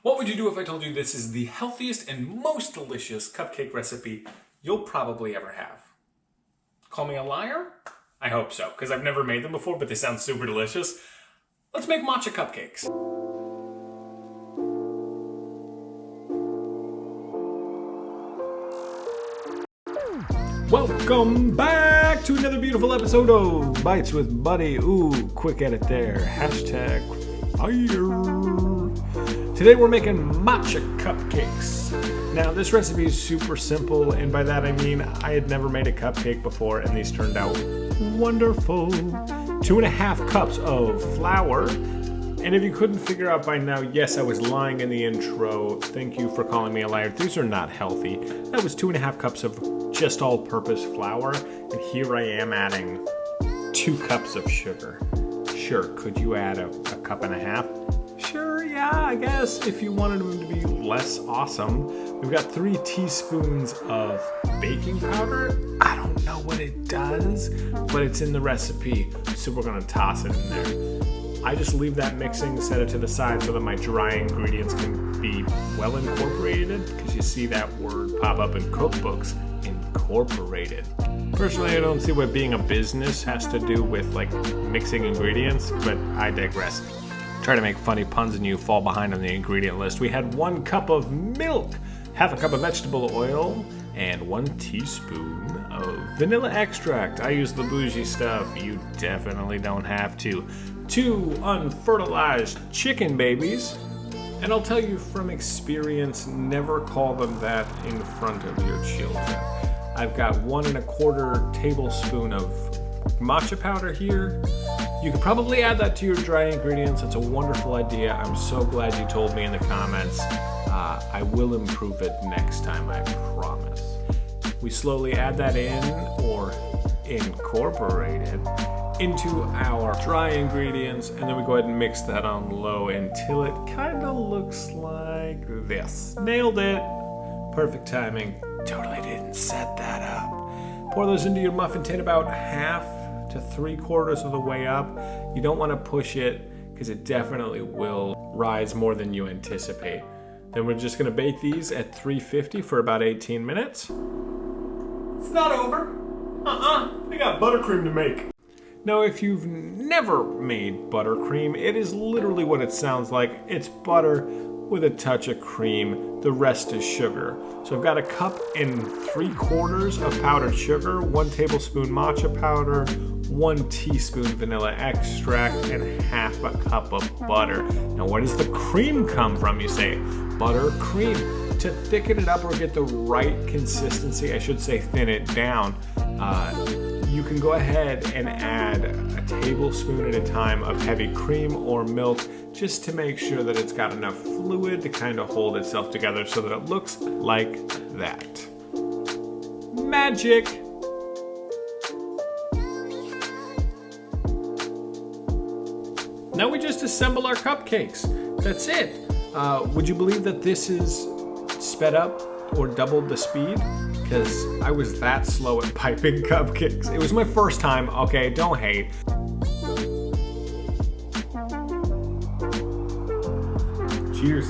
What would you do if I told you this is the healthiest and most delicious cupcake recipe you'll probably ever have? Call me a liar? I hope so, because I've never made them before, but they sound super delicious. Let's make matcha cupcakes. Welcome back to another beautiful episode of Bites with Buddy. Ooh, quick edit there. Hashtag fire. Today we're making matcha cupcakes. Now this recipe is super simple, and by that I mean I had never made a cupcake before, and these turned out wonderful. 2.5 cups of flour. And if you couldn't figure out by now, yes, I was lying in the intro. Thank you for calling me a liar. These are not healthy. That was 2.5 cups of just all-purpose flour, and here I am adding 2 cups of sugar. Sure, could you add a cup and a half? Sure, yeah, I guess, if you wanted them to be less awesome. We've got 3 teaspoons of baking powder. I don't know what it does, but it's in the recipe, so we're gonna toss it in there. I just leave that mixing, set it to the side so that my dry ingredients can be well incorporated, because you see that word pop up in cookbooks, incorporated. Personally, I don't see what being a business has to do with like mixing ingredients, but I digress. Try to make funny puns and you fall behind on the ingredient list. We had 1 cup of milk, half a cup of vegetable oil, and 1 teaspoon of vanilla extract. I use the bougie stuff. You definitely don't have to. 2 unfertilized chicken babies. And I'll tell you from experience, never call them that in front of your children. I've got 1 1/4 tablespoon of matcha powder here. You could probably add that to your dry ingredients. It's a wonderful idea. I'm so glad you told me in the comments. I will improve it next time, I promise. We slowly add that in, or incorporate it, into our dry ingredients, and then we go ahead and mix that on low until it kind of looks like this. Nailed it. Perfect timing. Totally didn't set that up. Pour those into your muffin tin about 1/2 to 3/4 of the way up. You don't want to push it because it definitely will rise more than you anticipate. Then we're just going to bake these at 350 for about 18 minutes. It's not over. We got buttercream to make. Now, if you've never made buttercream, it is literally what it sounds like. It's butter with a touch of cream. The rest is sugar. So I've got 1 3/4 cups of powdered sugar, 1 tablespoon matcha powder, 1 teaspoon vanilla extract, and 1/2 cup of butter. Now, where does the cream come from, you say? Buttercream. To thicken it up or get the right consistency, I should say thin it down, you can go ahead and add a tablespoon at a time of heavy cream or milk just to make sure that it's got enough fluid to kind of hold itself together so that it looks like that. Magic! Now we just assemble our cupcakes. That's it. Would you believe that this is sped up or doubled the speed? Because I was that slow at piping cupcakes. It was my first time, okay, don't hate. Cheers.